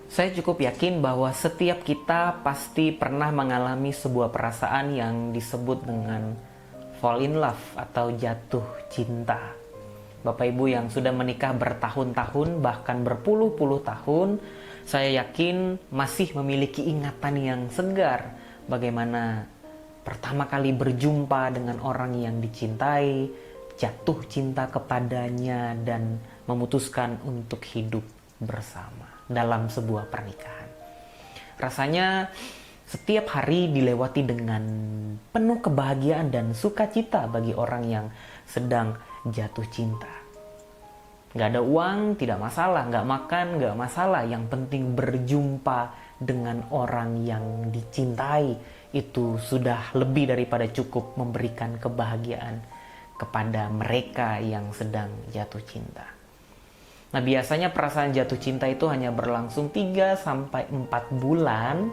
Saya cukup yakin bahwa setiap kita pasti pernah mengalami sebuah perasaan yang disebut dengan fall in love atau jatuh cinta. Bapak Ibu yang sudah menikah bertahun-tahun bahkan berpuluh-puluh tahun, saya yakin masih memiliki ingatan yang segar bagaimana pertama kali berjumpa dengan orang yang dicintai, jatuh cinta kepadanya dan memutuskan untuk hidup bersama dalam sebuah pernikahan. Rasanya setiap hari dilewati dengan penuh kebahagiaan dan sukacita bagi orang yang sedang jatuh cinta. Gak ada uang, tidak masalah. Gak makan, gak masalah. Yang penting berjumpa dengan orang yang dicintai. Itu sudah lebih daripada cukup memberikan kebahagiaan kepada mereka yang sedang jatuh cinta. Nah, biasanya perasaan jatuh cinta itu hanya berlangsung 3-4 bulan.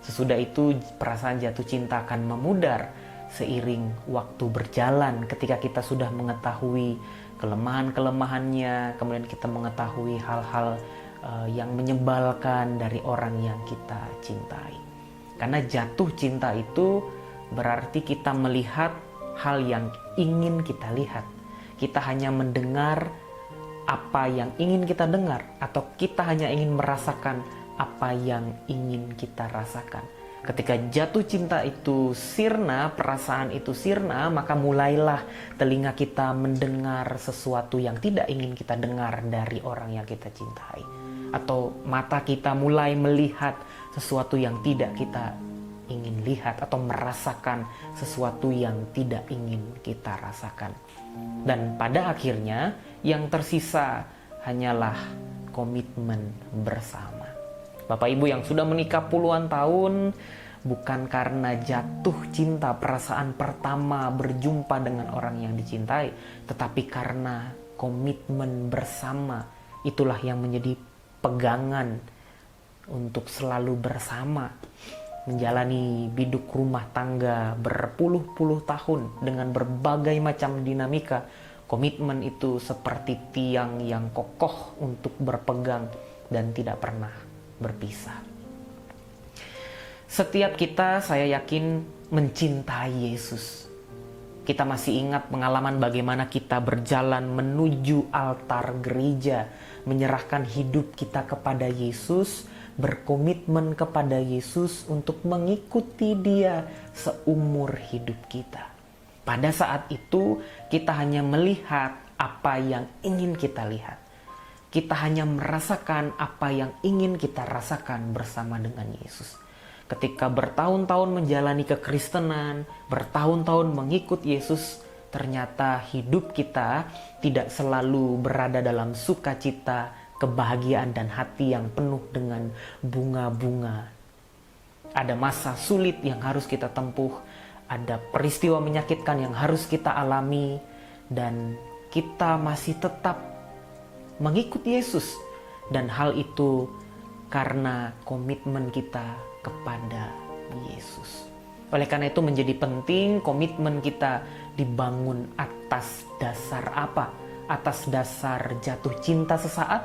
Sesudah itu perasaan jatuh cinta akan memudar seiring waktu berjalan, ketika kita sudah mengetahui kelemahan-kelemahannya, kemudian kita mengetahui hal-hal yang menyebalkan dari orang yang kita cintai. Karena jatuh cinta itu berarti kita melihat hal yang ingin kita lihat. Kita hanya mendengar apa yang ingin kita dengar, atau kita hanya ingin merasakan apa yang ingin kita rasakan. Ketika jatuh cinta itu sirna, perasaan itu sirna, maka mulailah telinga kita mendengar sesuatu yang tidak ingin kita dengar dari orang yang kita cintai. Atau mata kita mulai melihat sesuatu yang tidak kita ingin lihat, atau merasakan sesuatu yang tidak ingin kita rasakan. Dan pada akhirnya yang tersisa hanyalah komitmen bersama. Bapak Ibu yang sudah menikah puluhan tahun, bukan karena jatuh cinta perasaan pertama berjumpa dengan orang yang dicintai, tetapi karena komitmen bersama. Itulah yang menjadi pegangan untuk selalu bersama, menjalani biduk rumah tangga berpuluh-puluh tahun dengan berbagai macam dinamika. Komitmen itu seperti tiang yang kokoh untuk berpegang dan tidak pernah berpisah. Setiap kita, saya yakin, mencintai Yesus. Kita masih ingat pengalaman bagaimana kita berjalan menuju altar gereja, menyerahkan hidup kita kepada Yesus, berkomitmen kepada Yesus untuk mengikuti Dia seumur hidup kita. Pada saat itu, kita hanya melihat apa yang ingin kita lihat. Kita hanya merasakan apa yang ingin kita rasakan bersama dengan Yesus. Ketika bertahun-tahun menjalani kekristenan, bertahun-tahun mengikut Yesus, ternyata hidup kita tidak selalu berada dalam sukacita, kebahagiaan, dan hati yang penuh dengan bunga-bunga. Ada masa sulit yang harus kita tempuh, ada peristiwa menyakitkan yang harus kita alami, dan kita masih tetap mengikut Yesus. Dan hal itu karena komitmen kita kepada Yesus. Oleh karena itu menjadi penting komitmen kita dibangun atas dasar apa? Atas dasar jatuh cinta sesaat?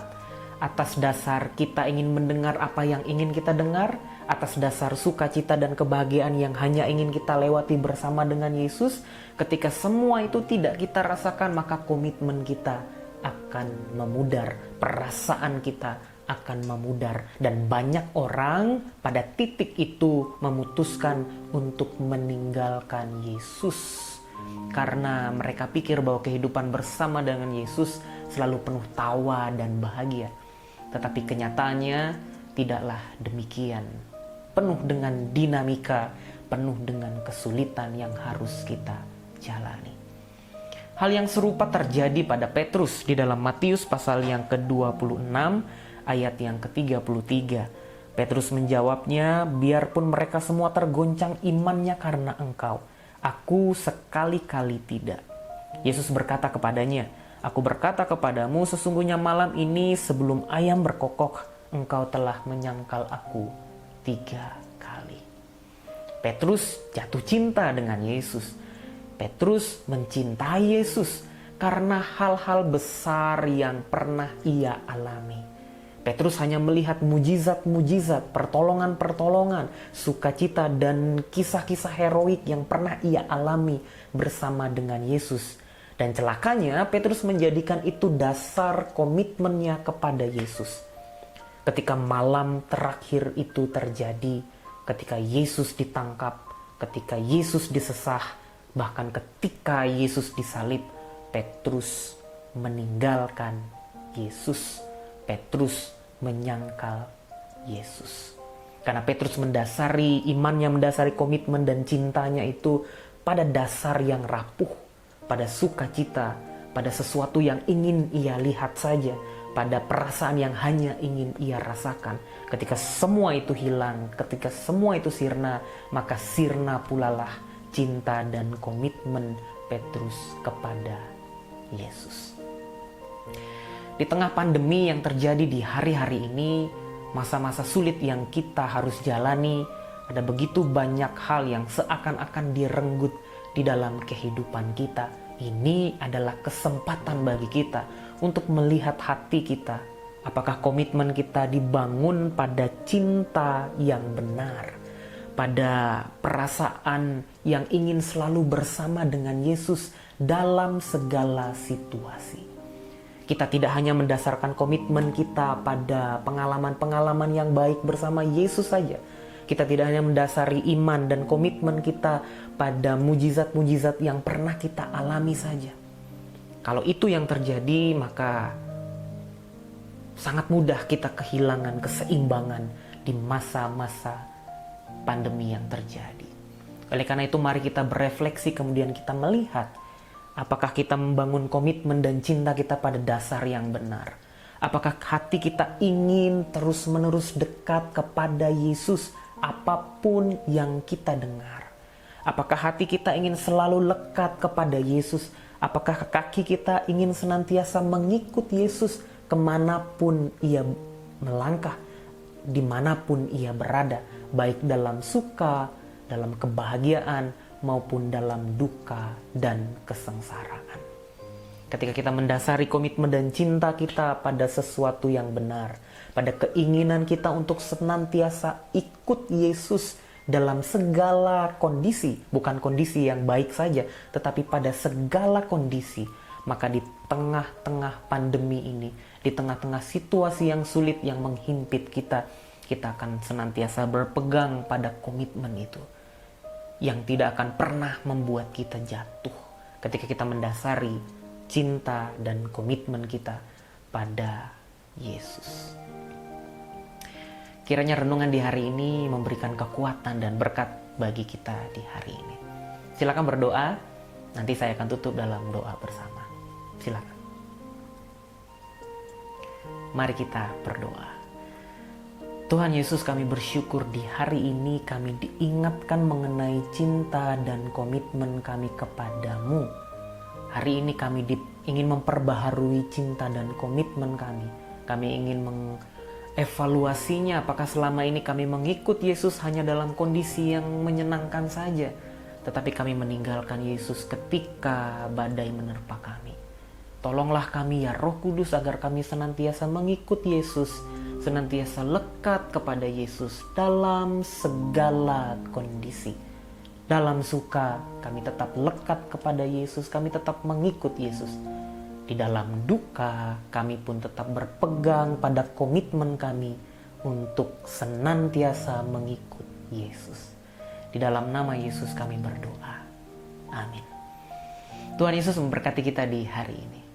Atas dasar kita ingin mendengar apa yang ingin kita dengar? Atas dasar sukacita dan kebahagiaan yang hanya ingin kita lewati bersama dengan Yesus? Ketika semua itu tidak kita rasakan, maka komitmen kita akan memudar, perasaan kita akan memudar, dan banyak orang pada titik itu memutuskan untuk meninggalkan Yesus karena mereka pikir bahwa kehidupan bersama dengan Yesus selalu penuh tawa dan bahagia. Tetapi kenyataannya tidaklah demikian, penuh dengan dinamika, penuh dengan kesulitan yang harus kita jalani. Hal yang serupa terjadi pada Petrus di dalam Matius pasal yang ke-26 ayat yang ke-33. Petrus menjawabnya, biarpun mereka semua tergoncang imannya karena engkau, aku sekali-kali tidak. Yesus berkata kepadanya, aku berkata kepadamu, sesungguhnya malam ini sebelum ayam berkokok, engkau telah menyangkal aku 3 kali. Petrus jatuh cinta dengan Yesus. Petrus mencintai Yesus. karena hal-hal besar yang pernah ia alami. Petrus hanya melihat mujizat-mujizat, pertolongan-pertolongan, sukacita dan kisah-kisah heroik yang pernah ia alami bersama dengan Yesus. Dan celakanya Petrus menjadikan itu dasar komitmennya kepada Yesus. Ketika malam terakhir itu terjadi, ketika Yesus ditangkap, ketika Yesus disesah, bahkan ketika Yesus disalib, Petrus meninggalkan Yesus. Petrus menyangkal Yesus. Karena Petrus mendasari imannya, mendasari komitmen dan cintanya itu pada dasar yang rapuh, pada sukacita, pada sesuatu yang ingin ia lihat saja, pada perasaan yang hanya ingin ia rasakan. Ketika semua itu hilang, ketika semua itu sirna, maka sirna pulalah cinta dan komitmen Petrus kepada Yesus. Di tengah pandemi yang terjadi di hari-hari ini, masa-masa sulit yang kita harus jalani, ada begitu banyak hal yang seakan-akan direnggut di dalam kehidupan kita. Ini adalah kesempatan bagi kita untuk melihat hati kita. Apakah komitmen kita dibangun pada cinta yang benar, pada perasaan yang ingin selalu bersama dengan Yesus dalam segala situasi. Kita tidak hanya mendasarkan komitmen kita pada pengalaman-pengalaman yang baik bersama Yesus saja. Kita tidak hanya mendasari iman dan komitmen kita pada mujizat-mujizat yang pernah kita alami saja. Kalau itu yang terjadi, maka sangat mudah kita kehilangan keseimbangan di masa-masa pandemi yang terjadi. Oleh karena itu, mari kita berefleksi, kemudian kita melihat apakah kita membangun komitmen dan cinta kita pada dasar yang benar. Apakah hati kita ingin terus-menerus dekat kepada Yesus apapun yang kita dengar? Apakah hati kita ingin selalu lekat kepada Yesus? Apakah kaki kita ingin senantiasa mengikut Yesus kemanapun ia melangkah, dimanapun ia berada, baik dalam suka, dalam kebahagiaan, maupun dalam duka dan kesengsaraan. Ketika kita mendasari komitmen dan cinta kita pada sesuatu yang benar, pada keinginan kita untuk senantiasa ikut Yesus dalam segala kondisi, bukan kondisi yang baik saja, tetapi pada segala kondisi, maka di tengah-tengah pandemi ini, di tengah-tengah situasi yang sulit yang menghimpit kita, kita akan senantiasa berpegang pada komitmen itu, yang tidak akan pernah membuat kita jatuh ketika kita mendasari cinta dan komitmen kita pada Yesus. Kiranya renungan di hari ini memberikan kekuatan dan berkat bagi kita di hari ini. Silakan berdoa, nanti saya akan tutup dalam doa bersama. Silakan. Mari kita berdoa. Tuhan Yesus, kami bersyukur di hari ini kami diingatkan mengenai cinta dan komitmen kami kepadamu. Hari ini kami ingin memperbaharui cinta dan komitmen kami. Kami ingin mengevaluasinya, apakah selama ini kami mengikut Yesus hanya dalam kondisi yang menyenangkan saja, tetapi kami meninggalkan Yesus ketika badai menerpa kami. Tolonglah kami ya Roh Kudus agar kami senantiasa mengikut Yesus, senantiasa lekat kepada Yesus dalam segala kondisi. Dalam suka kami tetap lekat kepada Yesus, kami tetap mengikut Yesus. Di dalam duka kami pun tetap berpegang pada komitmen kami untuk senantiasa mengikut Yesus. Di dalam nama Yesus kami berdoa. Amin. Tuhan Yesus memberkati kita di hari ini.